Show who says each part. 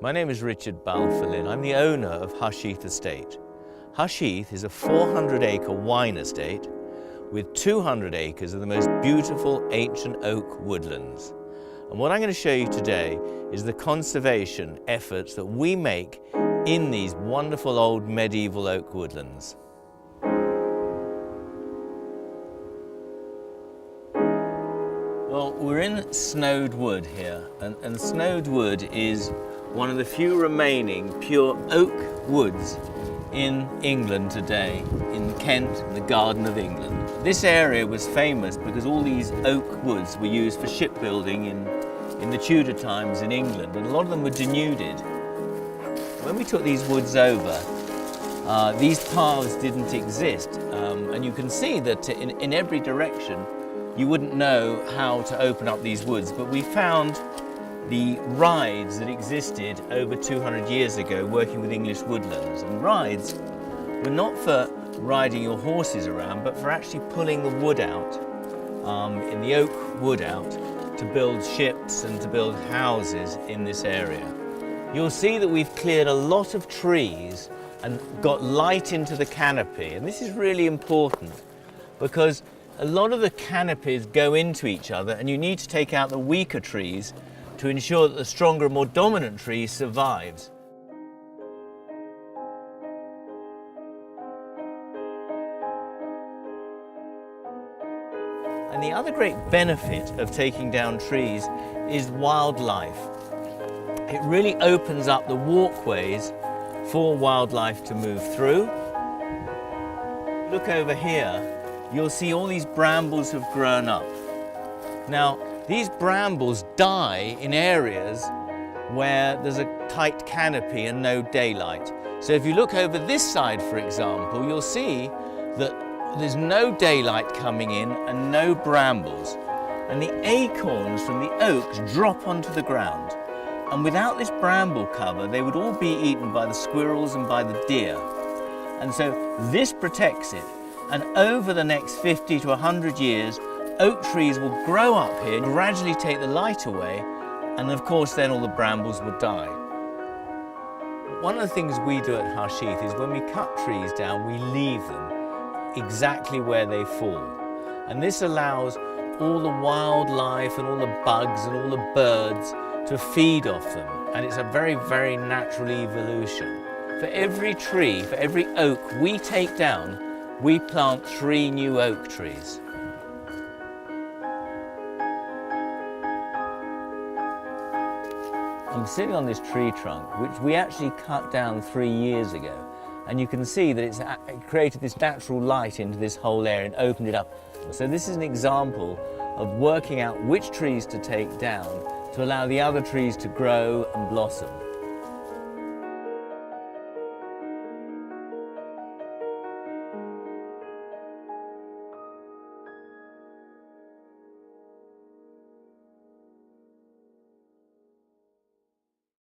Speaker 1: My name is Richard Balfour. I'm the owner of Heath Estate. Heath is a 400-acre wine estate with 200 acres of the most beautiful ancient oak woodlands. And what I'm going to show you today is the conservation efforts that we make in these wonderful old medieval oak woodlands. Well, we're in Snowed Wood here, and Snowed Wood is one of the few remaining pure oak woods in England today, in Kent, the Garden of England. This area was famous because all these oak woods were used for shipbuilding in the Tudor times in England, and a lot of them were denuded. When we took these woods over, these paths didn't exist, and you can see that in every direction you wouldn't know how to open up these woods, but we found the rides that existed over 200 years ago working with English woodlands. And rides were not for riding your horses around, but for actually pulling the wood out, in the oak wood out, to build ships and to build houses in this area. You'll see that we've cleared a lot of trees and got light into the canopy, and this is really important because a lot of the canopies go into each other, and you need to take out the weaker trees to ensure that the stronger, more dominant tree survives. And the other great benefit of taking down trees is wildlife. It really opens up the walkways for wildlife to move through. Look over here. You'll see all these brambles have grown up. Now, these brambles die in areas where there's a tight canopy and no daylight. So if you look over this side, for example, you'll see that there's no daylight coming in and no brambles. And the acorns from the oaks drop onto the ground. And without this bramble cover, they would all be eaten by the squirrels and by the deer. And so this protects it. And over the next 50 to 100 years, oak trees will grow up here and gradually take the light away, and of course then all the brambles would die. One of the things we do at Heath is when we cut trees down, we leave them exactly where they fall. And this allows all the wildlife and all the bugs and all the birds to feed off them. And it's a very, very natural evolution. For every tree, for every oak we take down, we plant 3 new oak trees. I'm sitting on this tree trunk, which we actually cut down 3 years ago. And you can see that it created this natural light into this whole area and opened it up. So this is an example of working out which trees to take down to allow the other trees to grow and blossom.